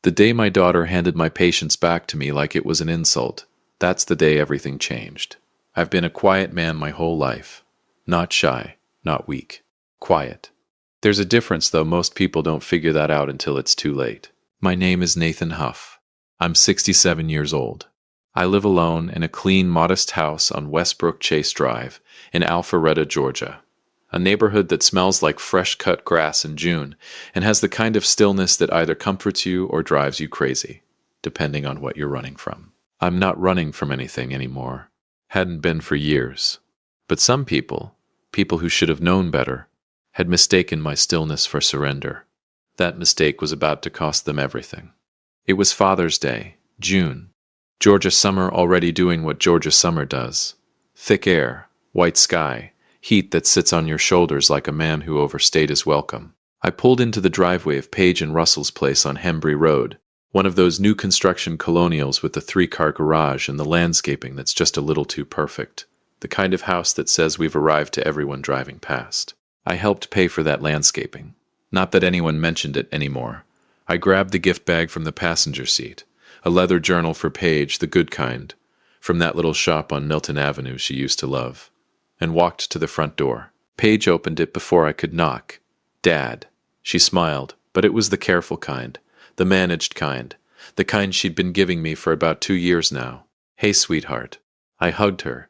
The day my daughter handed my patience back to me like it was an insult, that's the day everything changed. I've been a quiet man my whole life. Not shy, not weak. Quiet. There's a difference, though most people don't figure that out until it's too late. My name is Nathan Huff. I'm 67 years old. I live alone in a clean, modest house on Westbrook Chase Drive in Alpharetta, Georgia. A neighborhood that smells like fresh-cut grass in June and has the kind of stillness that either comforts you or drives you crazy, depending on what you're running from. I'm not running from anything anymore. Hadn't been for years. But some people who should have known better, had mistaken my stillness for surrender. That mistake was about to cost them everything. It was Father's Day, June. Georgia summer already doing what Georgia summer does. Thick air, white sky, heat that sits on your shoulders like a man who overstayed his welcome. I pulled into the driveway of Page and Russell's place on Hembry Road, one of those new construction colonials with the 3-car garage and the landscaping that's just a little too perfect. The kind of house that says we've arrived to everyone driving past. I helped pay for that landscaping. Not that anyone mentioned it anymore. I grabbed the gift bag from the passenger seat, a leather journal for Paige, the good kind, from that little shop on Milton Avenue she used to love, and walked to the front door. Paige opened it before I could knock. Dad. She smiled, but it was the careful kind, the managed kind, the kind she'd been giving me for about 2 years now. Hey, sweetheart. I hugged her.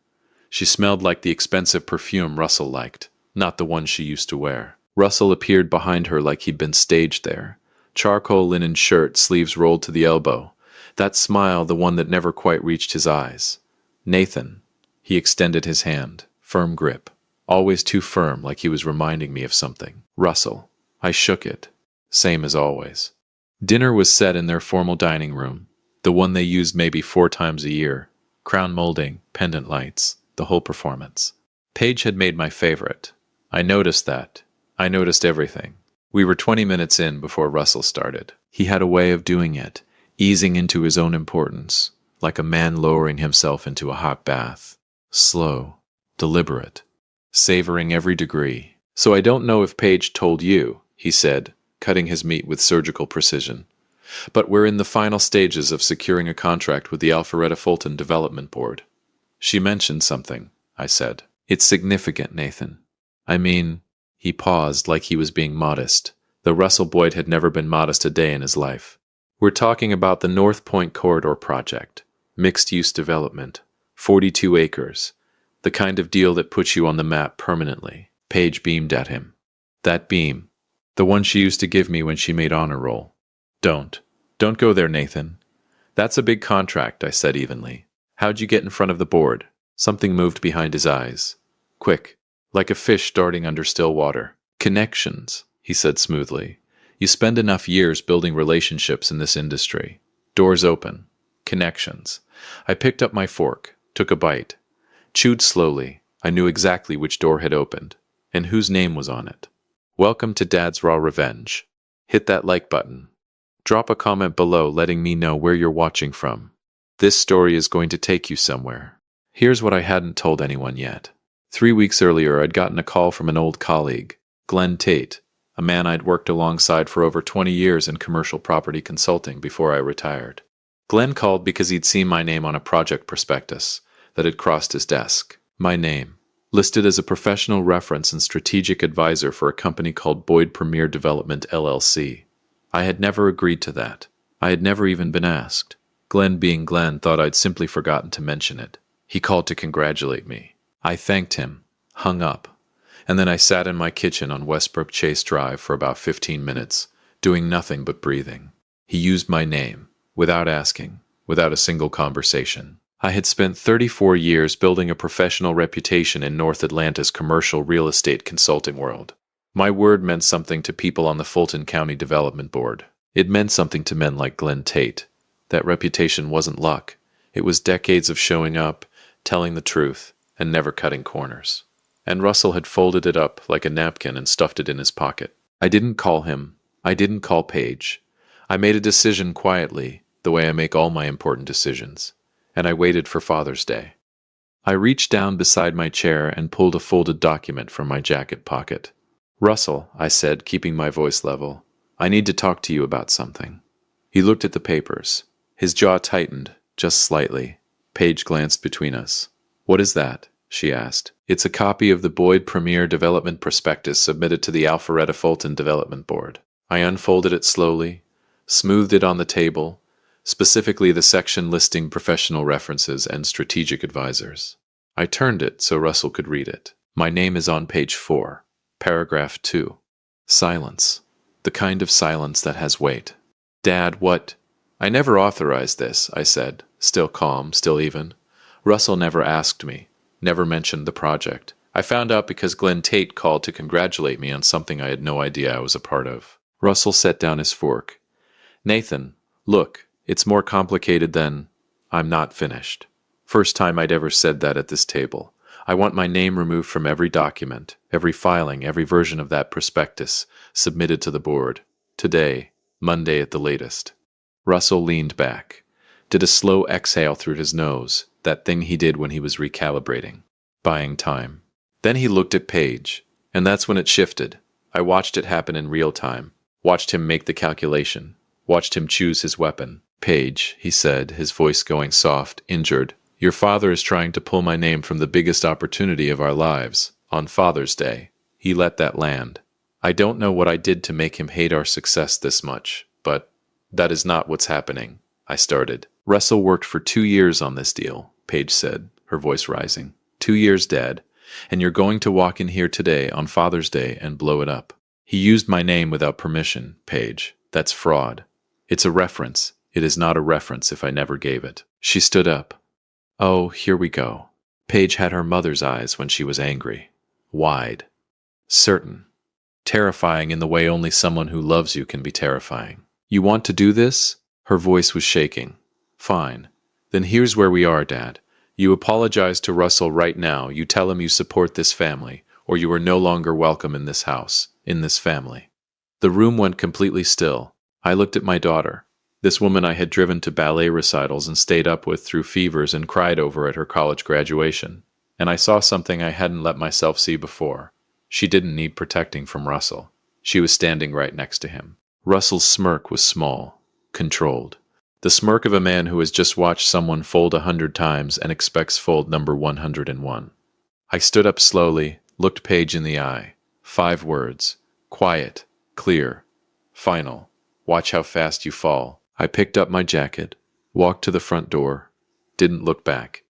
She smelled like the expensive perfume Russell liked, not the one she used to wear. Russell appeared behind her like he'd been staged there. Charcoal linen shirt, sleeves rolled to the elbow. That smile, the one that never quite reached his eyes. Nathan. He extended his hand. Firm grip. Always too firm, like he was reminding me of something. Russell. I shook it. Same as always. Dinner was set in their formal dining room, the one they used maybe 4 times a year. Crown molding, pendant lights, the whole performance. Paige had made my favorite. I noticed that. I noticed everything. We were 20 minutes in before Russell started. He had a way of doing it, easing into his own importance, like a man lowering himself into a hot bath. Slow, deliberate, savoring every degree. So I don't know if Paige told you, he said, cutting his meat with surgical precision. But we're in the final stages of securing a contract with the Alpharetta Fulton Development Board. She mentioned something, I said. It's significant, Nathan. I mean, he paused like he was being modest, though Russell Boyd had never been modest a day in his life. We're talking about the North Point Corridor project, mixed-use development, 42 acres, the kind of deal that puts you on the map permanently. Paige beamed at him. That beam, the one she used to give me when she made honor roll. Don't go there, Nathan. That's a big contract, I said evenly. How'd you get in front of the board? Something moved behind his eyes. Quick, like a fish darting under still water. Connections, he said smoothly. You spend enough years building relationships in this industry. Doors open. Connections. I picked up my fork, took a bite. Chewed slowly. I knew exactly which door had opened, and whose name was on it. Welcome to Dad's Raw Revenge. Hit that like button. Drop a comment below letting me know where you're watching from. This story is going to take you somewhere. Here's what I hadn't told anyone yet. 3 weeks earlier, I'd gotten a call from an old colleague, Glenn Tate, a man I'd worked alongside for over 20 years in commercial property consulting before I retired. Glenn called because he'd seen my name on a project prospectus that had crossed his desk. My name, listed as a professional reference and strategic advisor for a company called Boyd Premier Development, LLC. I had never agreed to that. I had never even been asked. Glenn, being Glenn, thought I'd simply forgotten to mention it. He called to congratulate me. I thanked him, hung up, and then I sat in my kitchen on Westbrook Chase Drive for about 15 minutes, doing nothing but breathing. He used my name, without asking, without a single conversation. I had spent 34 years building a professional reputation in North Atlanta's commercial real estate consulting world. My word meant something to people on the Fulton County Development Board. It meant something to men like Glenn Tate. That reputation wasn't luck. It was decades of showing up, telling the truth, and never cutting corners. And Russell had folded it up like a napkin and stuffed it in his pocket. I didn't call him. I didn't call Paige. I made a decision quietly, the way I make all my important decisions. And I waited for Father's Day. I reached down beside my chair and pulled a folded document from my jacket pocket. Russell, I said, keeping my voice level, I need to talk to you about something. He looked at the papers. His jaw tightened, just slightly. Paige glanced between us. "What is that?" she asked. "It's a copy of the Boyd Premier Development Prospectus submitted to the Alpharetta Fulton Development Board." I unfolded it slowly, smoothed it on the table, specifically the section listing professional references and strategic advisors. I turned it so Russell could read it. My name is on page 4, paragraph 2. Silence. The kind of silence that has weight. "Dad, what—" "I never authorized this," I said, still calm, still even. "Russell never asked me, never mentioned the project. I found out because Glenn Tate called to congratulate me on something I had no idea I was a part of." Russell set down his fork. "Nathan, look, it's more complicated than—" I'm not finished. First time I'd ever said that at this table. I want my name removed from every document, every filing, every version of that prospectus submitted to the board. Today, Monday at the latest. Russell leaned back, did a slow exhale through his nose, that thing he did when he was recalibrating, buying time. Then he looked at Paige, and that's when it shifted. I watched it happen in real time, watched him make the calculation, watched him choose his weapon. "Paige," he said, his voice going soft, injured, "your father is trying to pull my name from the biggest opportunity of our lives, on Father's Day." He let that land. "I don't know what I did to make him hate our success this much, but that is not what's happening," I started. "Russell worked for 2 years on this deal," Paige said, her voice rising. 2 years, Dad, and you're going to walk in here today on Father's Day and blow it up. He used my name without permission, Paige. That's fraud. It's a reference. It is not a reference if I never gave it." She stood up. "Oh, here we go." Paige had her mother's eyes when she was angry. Wide. Certain. Terrifying in the way only someone who loves you can be terrifying. "You want to do this?" Her voice was shaking. "Fine. Then here's where we are, Dad. You apologize to Russell right now. You tell him you support this family, or you are no longer welcome in this house, in this family." The room went completely still. I looked at my daughter, this woman I had driven to ballet recitals and stayed up with through fevers and cried over at her college graduation. And I saw something I hadn't let myself see before. She didn't need protecting from Russell. She was standing right next to him. Russell's smirk was small, controlled. The smirk of a man who has just watched someone fold 100 times and expects fold number 101. I stood up slowly, looked Paige in the eye. 5 words. Quiet, clear, final. Watch how fast you fall. I picked up my jacket, walked to the front door, didn't look back.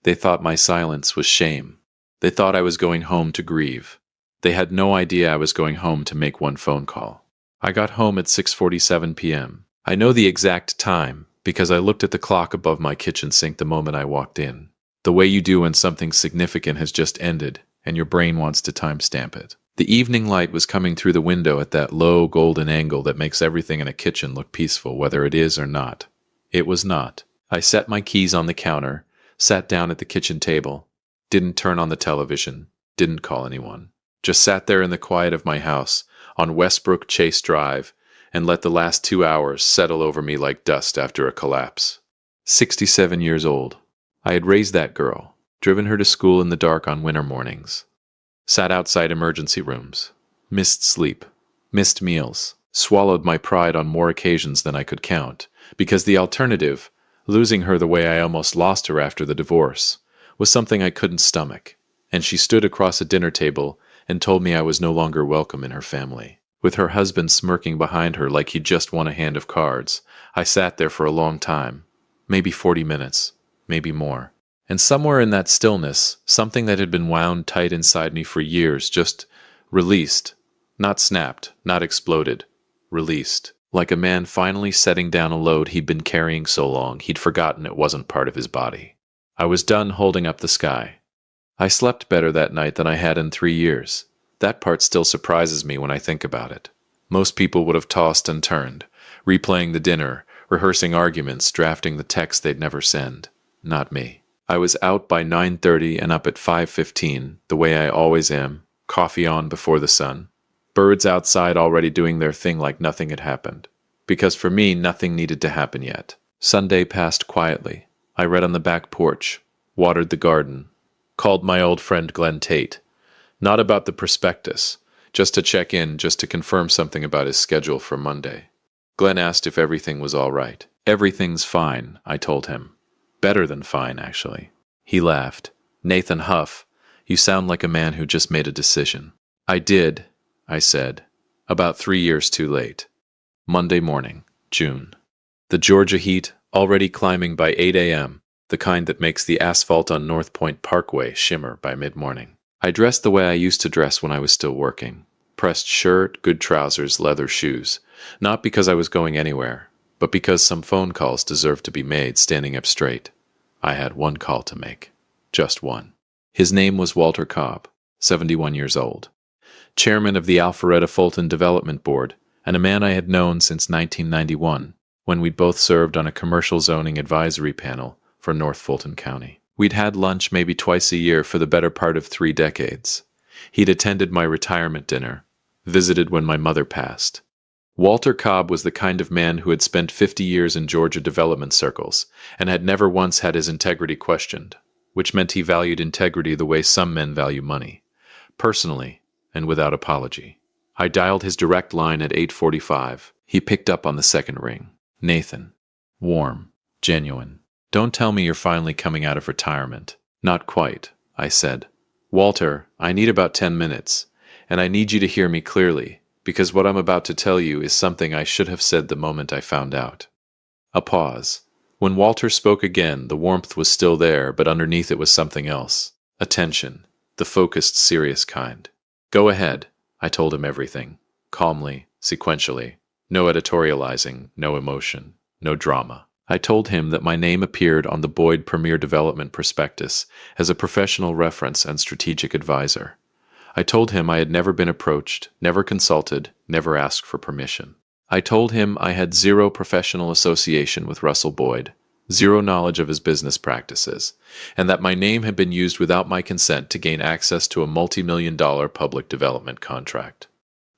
They thought my silence was shame. They thought I was going home to grieve. They had no idea I was going home to make one phone call. I got home at 6:47 p.m. I know the exact time because I looked at the clock above my kitchen sink the moment I walked in. The way you do when something significant has just ended and your brain wants to timestamp it. The evening light was coming through the window at that low golden angle that makes everything in a kitchen look peaceful, whether it is or not. It was not. I set my keys on the counter, sat down at the kitchen table, didn't turn on the television, didn't call anyone. Just sat there in the quiet of my house on Westbrook Chase Drive and let the last 2 hours settle over me like dust after a collapse. 67 years old. I had raised that girl, driven her to school in the dark on winter mornings. Sat outside emergency rooms, missed sleep, missed meals, swallowed my pride on more occasions than I could count, because the alternative, losing her the way I almost lost her after the divorce, was something I couldn't stomach, and she stood across a dinner table and told me I was no longer welcome in her family. With her husband smirking behind her like he'd just won a hand of cards, I sat there for a long time, maybe 40 minutes, maybe more. And somewhere in that stillness, something that had been wound tight inside me for years just released. Not snapped, not exploded. Released. Like a man finally setting down a load he'd been carrying so long he'd forgotten it wasn't part of his body. I was done holding up the sky. I slept better that night than I had in 3 years. That part still surprises me when I think about it. Most people would have tossed and turned, replaying the dinner, rehearsing arguments, drafting the text they'd never send. Not me. I was out by 9:30 and up at 5:15, the way I always am, coffee on before the sun. Birds outside already doing their thing like nothing had happened. Because for me, nothing needed to happen yet. Sunday passed quietly. I read on the back porch, watered the garden, called my old friend Glenn Tate. Not about the prospectus, just to check in, just to confirm something about his schedule for Monday. Glenn asked if everything was all right. Everything's fine, I told him. Better than fine, actually. He laughed. Nathan Huff, you sound like a man who just made a decision. I did, I said. About 3 years too late. Monday morning, June. The Georgia heat, already climbing by 8 a.m., the kind that makes the asphalt on North Point Parkway shimmer by mid-morning. I dressed the way I used to dress when I was still working. Pressed shirt, good trousers, leather shoes. Not because I was going anywhere, but because some phone calls deserved to be made standing up straight. I had one call to make. Just one. His name was Walter Cobb, 71 years old. Chairman of the Alpharetta Fulton Development Board, and a man I had known since 1991, when we'd both served on a commercial zoning advisory panel for North Fulton County. We'd had lunch maybe twice a year for the better part of 3 decades. He'd attended my retirement dinner, visited when my mother passed. Walter Cobb was the kind of man who had spent 50 years in Georgia development circles and had never once had his integrity questioned, which meant he valued integrity the way some men value money, personally and without apology. I dialed his direct line at 8:45. He picked up on the second ring. Nathan. Warm. Genuine. Don't tell me you're finally coming out of retirement. Not quite, I said. Walter, I need about 10 minutes, and I need you to hear me clearly, because what I'm about to tell you is something I should have said the moment I found out. A pause. When Walter spoke again, the warmth was still there, but underneath it was something else. Attention. The focused, serious kind. Go ahead. I told him everything. Calmly, sequentially. No editorializing, no emotion, no drama. I told him that my name appeared on the Boyd Premier Development Prospectus as a professional reference and strategic advisor. I told him I had never been approached, never consulted, never asked for permission. I told him I had zero professional association with Russell Boyd, zero knowledge of his business practices, and that my name had been used without my consent to gain access to a multi-million-dollar public development contract.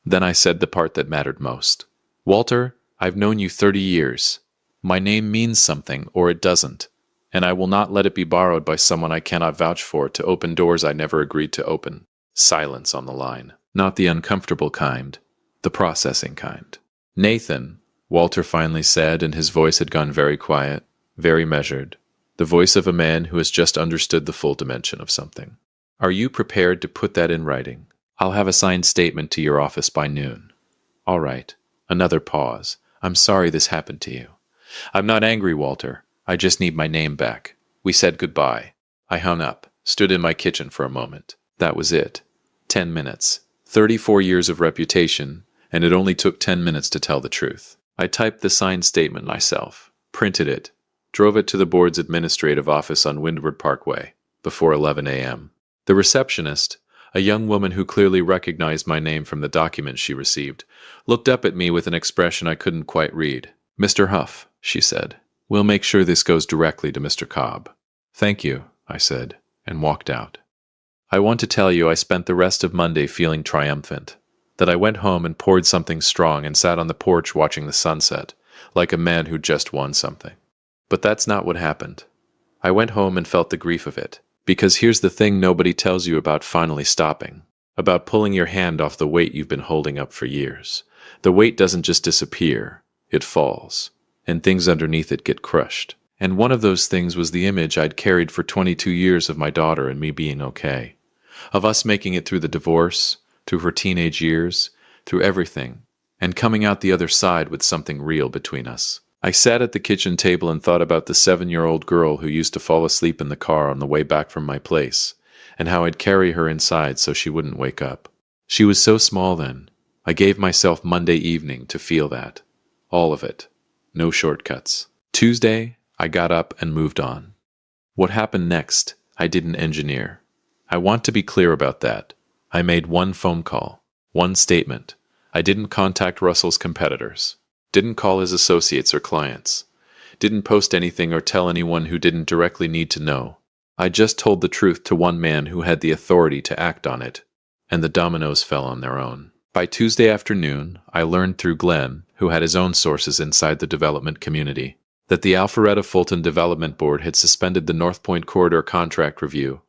Then I said the part that mattered most. Walter, I've known you 30 years. My name means something, or it doesn't, and I will not let it be borrowed by someone I cannot vouch for to open doors I never agreed to open. Silence on the line. Not the uncomfortable kind, the processing kind. Nathan, Walter finally said, and his voice had gone very quiet, very measured, the voice of a man who has just understood the full dimension of something. Are you prepared to put that in writing? I'll have a signed statement to your office by noon. All right. Another pause. I'm sorry this happened to you. I'm not angry, Walter. I just need my name back. We said goodbye. I hung up, stood in my kitchen for a moment. That was it. 10 minutes. 34 years of reputation, and it only took 10 minutes to tell the truth. I typed the signed statement myself, printed it, drove it to the board's administrative office on Windward Parkway, before 11 a.m. The receptionist, a young woman who clearly recognized my name from the document she received, looked up at me with an expression I couldn't quite read. Mr. Huff, she said, we'll make sure this goes directly to Mr. Cobb. Thank you, I said, and walked out. I want to tell you I spent the rest of Monday feeling triumphant, that I went home and poured something strong and sat on the porch watching the sunset, like a man who just won something. But that's not what happened. I went home and felt the grief of it, because here's the thing nobody tells you about finally stopping, about pulling your hand off the weight you've been holding up for years. The weight doesn't just disappear, it falls, and things underneath it get crushed. And one of those things was the image I'd carried for 22 years of my daughter and me being okay, of us making it through the divorce, through her teenage years, through everything, and coming out the other side with something real between us. I sat at the kitchen table and thought about the 7-year-old girl who used to fall asleep in the car on the way back from my place, and how I'd carry her inside so she wouldn't wake up. She was so small then. I gave myself Monday evening to feel that. All of it. No shortcuts. Tuesday, I got up and moved on. What happened next, I didn't engineer. I want to be clear about that. I made one phone call, one statement. I didn't contact Russell's competitors. Didn't call his associates or clients. Didn't post anything or tell anyone who didn't directly need to know. I just told the truth to one man who had the authority to act on it, and the dominoes fell on their own. By Tuesday afternoon, I learned through Glenn, who had his own sources inside the development community, that the Alpharetta Fulton Development Board had suspended the North Point Corridor contract review,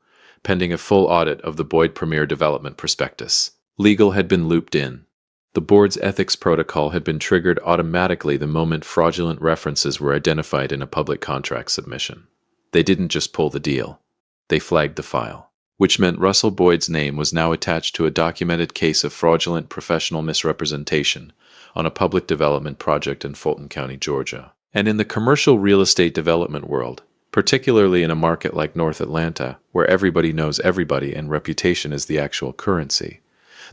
pending a full audit of the Boyd Premier Development Prospectus. Legal had been looped in. The The board's ethics protocol had been triggered automatically the moment fraudulent references were identified in a public contract submission. They didn't just pull the deal. They flagged the file, which meant Russell Boyd's name was now attached to a documented case of fraudulent professional misrepresentation on a public development project in Fulton County, Georgia. And in the commercial real estate development world, particularly in a market like North Atlanta, where everybody knows everybody and reputation is the actual currency,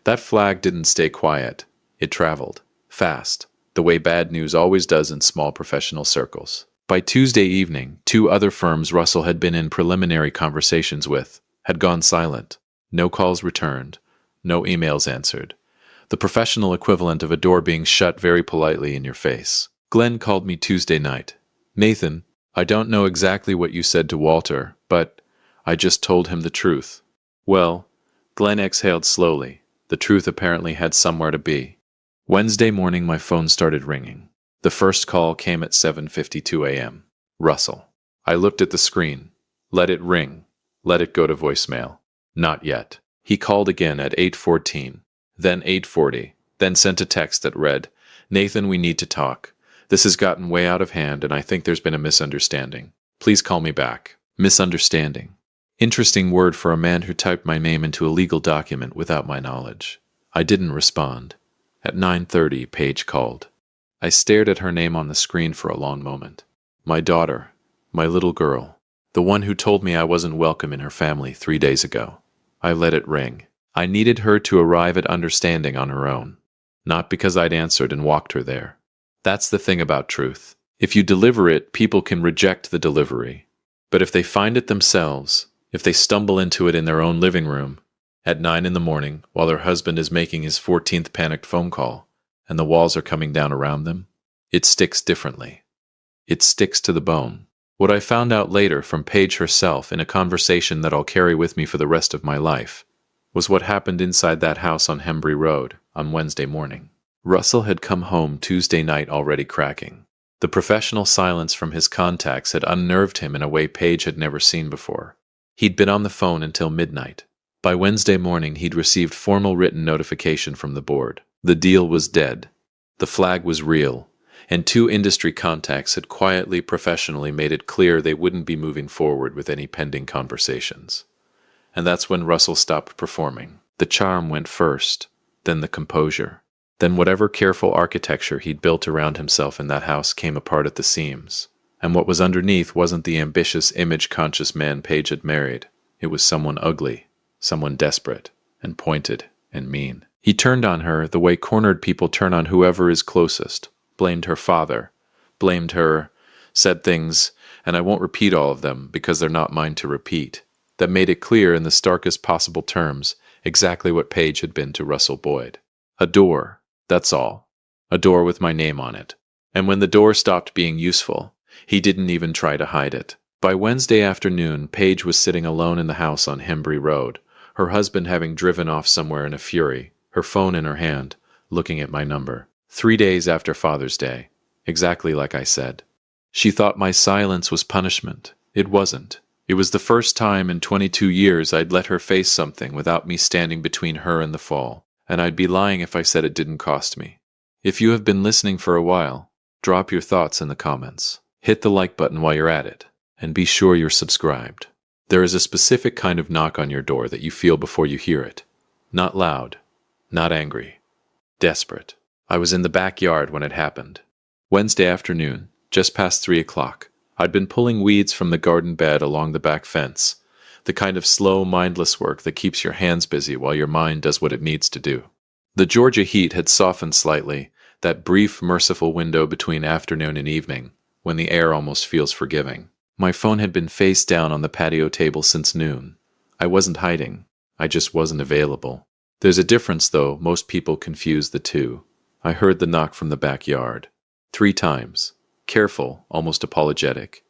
that flag didn't stay quiet. It traveled, fast, the way bad news always does in small professional circles. By Tuesday evening, 2 other firms Russell had been in preliminary conversations with had gone silent. No calls returned, no emails answered. The professional equivalent of a door being shut very politely in your face. Glenn called me Tuesday night. "Nathan, I don't know exactly what you said to Walter, but I just told him the truth." Well, Glenn exhaled slowly. The truth apparently had somewhere to be. Wednesday morning my phone started ringing. The first call came at 7:52 a.m. Russell. I looked at the screen. Let it ring. Let it go to voicemail. Not yet. He called again at 8:14, then 8:40, then sent a text that read, "Nathan, we need to talk. This has gotten way out of hand and I think there's been a misunderstanding. Please call me back." Misunderstanding. Interesting word for a man who typed my name into a legal document without my knowledge. I didn't respond. At 9:30, Paige called. I stared at her name on the screen for a long moment. My daughter, my little girl, the one who told me I wasn't welcome in her family 3 days ago. I let it ring. I needed her to arrive at understanding on her own, not because I'd answered and walked her there. That's the thing about truth. If you deliver it, people can reject the delivery. But if they find it themselves, if they stumble into it in their own living room, at 9 in the morning, while their husband is making his 14th panicked phone call, and the walls are coming down around them, it sticks differently. It sticks to the bone. What I found out later from Paige herself in a conversation that I'll carry with me for the rest of my life was what happened inside that house on Hembry Road on Wednesday morning. Russell had come home Tuesday night already cracking. The professional silence from his contacts had unnerved him in a way Paige had never seen before. He'd been on the phone until midnight. By Wednesday morning, he'd received formal written notification from the board. The deal was dead. The flag was real, and 2 industry contacts had quietly, professionally made it clear they wouldn't be moving forward with any pending conversations. And that's when Russell stopped performing. The charm went first, then the composure. Then whatever careful architecture he'd built around himself in that house came apart at the seams. And what was underneath wasn't the ambitious, image-conscious man Paige had married. It was someone ugly, someone desperate, and pointed, and mean. He turned on her the way cornered people turn on whoever is closest, blamed her father, blamed her, said things, and I won't repeat all of them because they're not mine to repeat, that made it clear in the starkest possible terms exactly what Paige had been to Russell Boyd. A door, that's all. A door with my name on it. And when the door stopped being useful, he didn't even try to hide it. By Wednesday afternoon, Paige was sitting alone in the house on Hembry Road, her husband having driven off somewhere in a fury, her phone in her hand, looking at my number. 3 days after Father's Day, exactly like I said. She thought my silence was punishment. It wasn't. It was the first time in 22 years I'd let her face something without me standing between her and the fall, and I'd be lying if I said it didn't cost me. If you have been listening for a while, drop your thoughts in the comments. Hit the like button while you're at it, and be sure you're subscribed. There is a specific kind of knock on your door that you feel before you hear it. Not loud, not angry, desperate. I was in the backyard when it happened. Wednesday afternoon, just past 3 o'clock. I'd been pulling weeds from the garden bed along the back fence, the kind of slow, mindless work that keeps your hands busy while your mind does what it needs to do. The Georgia heat had softened slightly, that brief, merciful window between afternoon and evening, when the air almost feels forgiving. My phone had been face down on the patio table since noon. I wasn't hiding. I just wasn't available. There's a difference, though. Most people confuse the two. I heard the knock from the backyard. 3 times. Careful, almost apologetic.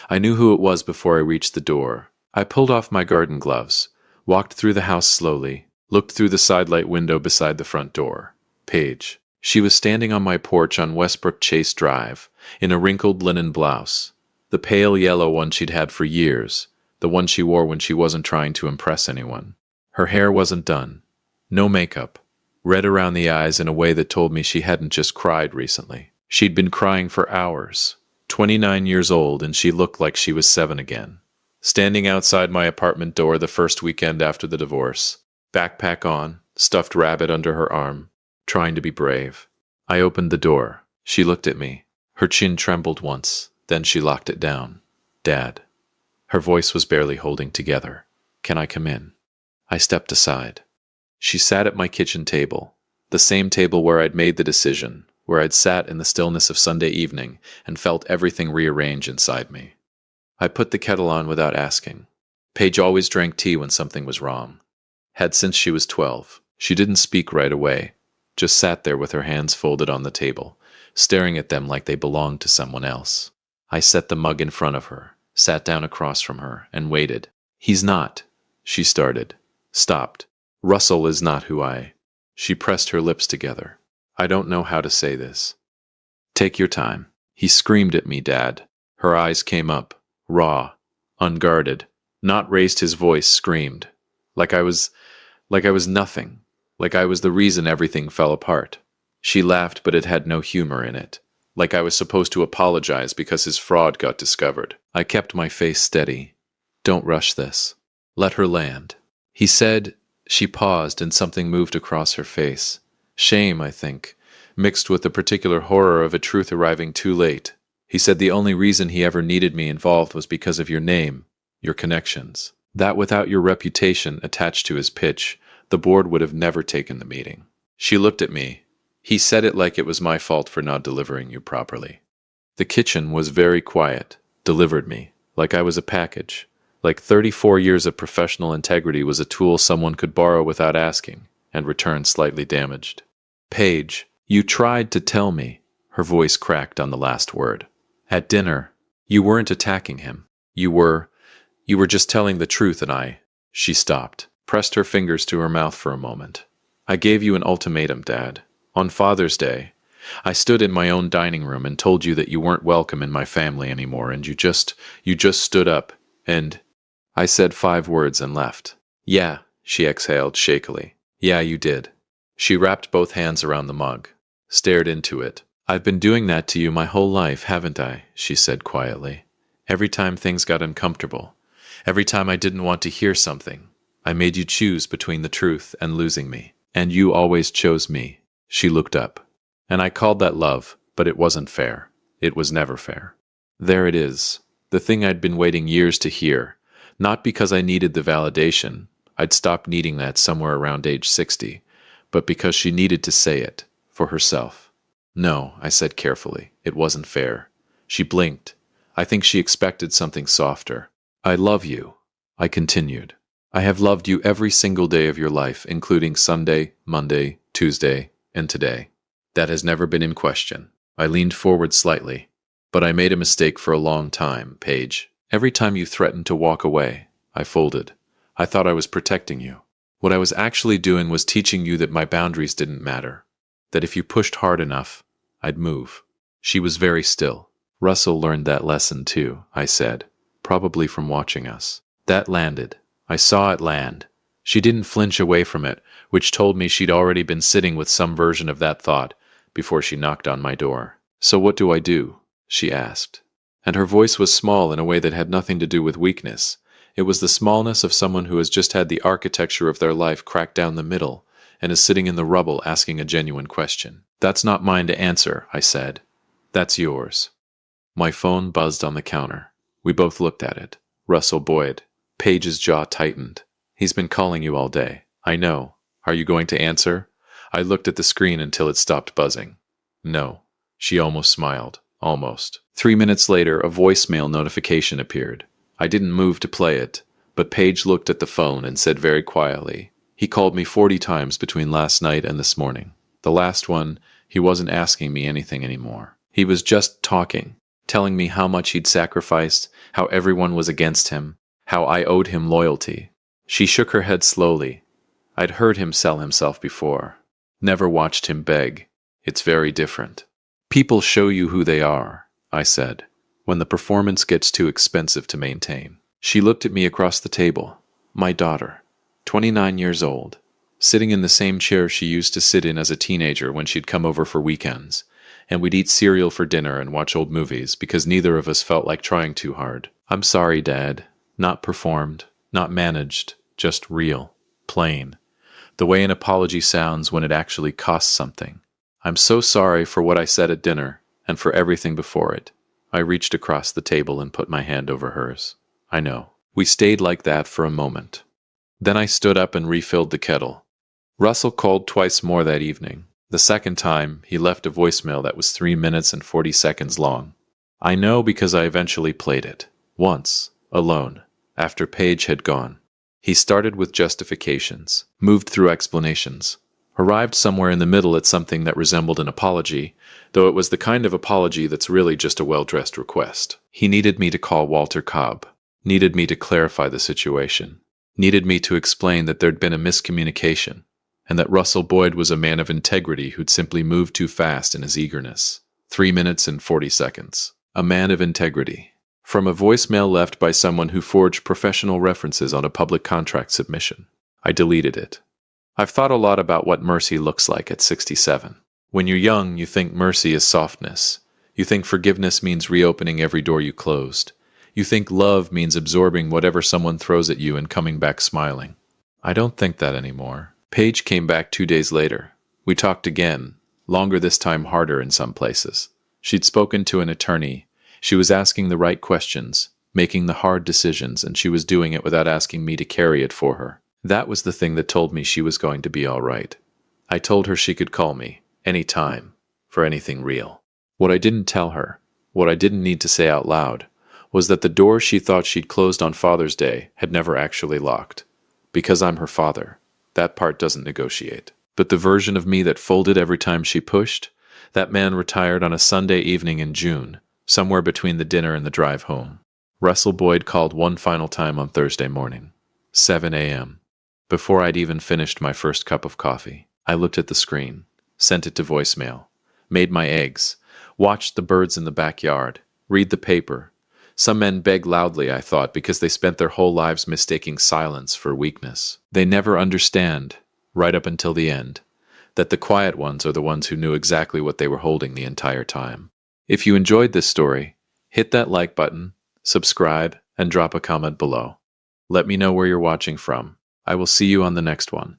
I knew who it was before I reached the door. I pulled off my garden gloves, walked through the house slowly, looked through the sidelight window beside the front door. Paige. She was standing on my porch on Westbrook Chase Drive, in a wrinkled linen blouse. The pale yellow one she'd had for years, the one she wore when she wasn't trying to impress anyone. Her hair wasn't done. No makeup. red around the eyes in a way that told me she hadn't just cried recently. She'd been crying for hours. 29 years old, and she looked like she was 7 again. Standing outside my apartment door the first weekend after the divorce, backpack on, stuffed rabbit under her arm, trying to be brave. I opened the door. She looked at me. Her chin trembled once, then she locked it down. Dad. Her voice was barely holding together. Can I come in? I stepped aside. She sat at my kitchen table, the same table where I'd made the decision, where I'd sat in the stillness of Sunday evening and felt everything rearrange inside me. I put the kettle on without asking. Paige always drank tea when something was wrong. Had since she was 12. She didn't speak right away, just sat there with her hands folded on the table, staring at them like they belonged to someone else. I set the mug in front of her, sat down across from her, and waited. He's not, she started. Stopped. Russell is not who I... She pressed her lips together. I don't know how to say this. Take your time. He screamed at me, Dad. Her eyes came up, raw, unguarded, not raised his voice, screamed. Like I was nothing. Like I was the reason everything fell apart. She laughed, but it had no humor in it. Like I was supposed to apologize because his fraud got discovered. I kept my face steady. Don't rush this. Let her land. He said... She paused, and something moved across her face. Shame, I think, mixed with the particular horror of a truth arriving too late. He said the only reason he ever needed me involved was because of your name, your connections. That without your reputation attached to his pitch, the board would have never taken the meeting. She looked at me. He said it like it was my fault for not delivering you properly. The kitchen was very quiet, delivered me, like I was a package. Like 34 years of professional integrity was a tool someone could borrow without asking, and return slightly damaged. Paige, you tried to tell me. Her voice cracked on the last word. At dinner, you weren't attacking him. You were just telling the truth, and I... She stopped, pressed her fingers to her mouth for a moment. I gave you an ultimatum, Dad. On Father's Day, I stood in my own dining room and told you that you weren't welcome in my family anymore, and you just stood up, and... I said 5 words and left. Yeah, she exhaled shakily. Yeah, you did. She wrapped both hands around the mug, stared into it. I've been doing that to you my whole life, haven't I? She said quietly. Every time things got uncomfortable, every time I didn't want to hear something, I made you choose between the truth and losing me. And you always chose me. She looked up. And I called that love, but it wasn't fair. It was never fair. There it is, the thing I'd been waiting years to hear. Not because I needed the validation, I'd stopped needing that somewhere around age 60, but because she needed to say it, for herself. No, I said carefully, it wasn't fair. She blinked. I think she expected something softer. I love you, I continued. I have loved you every single day of your life, including Sunday, Monday, Tuesday, and today. That has never been in question. I leaned forward slightly. But I made a mistake for a long time, Paige. Every time you threatened to walk away, I folded. I thought I was protecting you. What I was actually doing was teaching you that my boundaries didn't matter. That if you pushed hard enough, I'd move. She was very still. Russell learned that lesson too, I said, probably from watching us. That landed. I saw it land. She didn't flinch away from it, which told me she'd already been sitting with some version of that thought before she knocked on my door. So what do I do? She asked. And her voice was small in a way that had nothing to do with weakness. It was the smallness of someone who has just had the architecture of their life cracked down the middle and is sitting in the rubble asking a genuine question. That's not mine to answer, I said. That's yours. My phone buzzed on the counter. We both looked at it. Russell Boyd. Paige's jaw tightened. He's been calling you all day. I know. Are you going to answer? I looked at the screen until it stopped buzzing. No. She almost smiled. Almost. 3 minutes later, a voicemail notification appeared. I didn't move to play it, but Paige looked at the phone and said very quietly, "He called me 40 times between last night and this morning. The last one, he wasn't asking me anything anymore. He was just talking, telling me how much he'd sacrificed, how everyone was against him, how I owed him loyalty." She shook her head slowly. I'd heard him sell himself before. Never watched him beg. It's very different. People show you who they are, I said, when the performance gets too expensive to maintain. She looked at me across the table. My daughter, 29 years old, sitting in the same chair she used to sit in as a teenager when she'd come over for weekends, and we'd eat cereal for dinner and watch old movies because neither of us felt like trying too hard. I'm sorry, Dad. Not performed, not managed, just real, plain. The way an apology sounds when it actually costs something. I'm so sorry for what I said at dinner, and for everything before it. I reached across the table and put my hand over hers. I know. We stayed like that for a moment. Then I stood up and refilled the kettle. Russell called twice more that evening. The second time, he left a voicemail that was 3 minutes and 40 seconds long. I know because I eventually played it. Once, alone, after Paige had gone. He started with justifications, moved through explanations, arrived somewhere in the middle at something that resembled an apology, though it was the kind of apology that's really just a well-dressed request. He needed me to call Walter Cobb, needed me to clarify the situation, needed me to explain that there'd been a miscommunication, and that Russell Boyd was a man of integrity who'd simply moved too fast in his eagerness. 3 minutes and 40 seconds. A man of integrity. From a voicemail left by someone who forged professional references on a public contract submission. I deleted it. I've thought a lot about what mercy looks like at 67. When you're young, you think mercy is softness. You think forgiveness means reopening every door you closed. You think love means absorbing whatever someone throws at you and coming back smiling. I don't think that anymore. Paige came back 2 days later. We talked again, longer this time, harder in some places. She'd spoken to an attorney. She was asking the right questions, making the hard decisions, and she was doing it without asking me to carry it for her. That was the thing that told me she was going to be all right. I told her she could call me, any time, for anything real. What I didn't tell her, what I didn't need to say out loud, was that the door she thought she'd closed on Father's Day had never actually locked. Because I'm her father, that part doesn't negotiate. But the version of me that folded every time she pushed, that man retired on a Sunday evening in June, somewhere between the dinner and the drive home. Russell Boyd called one final time on Thursday morning, 7 a.m. Before I'd even finished my first cup of coffee, I looked at the screen, sent it to voicemail, made my eggs, watched the birds in the backyard, read the paper. Some men beg loudly, I thought, because they spent their whole lives mistaking silence for weakness. They never understand, right up until the end, that the quiet ones are the ones who knew exactly what they were holding the entire time. If you enjoyed this story, hit that like button, subscribe, and drop a comment below. Let me know where you're watching from. I will see you on the next one.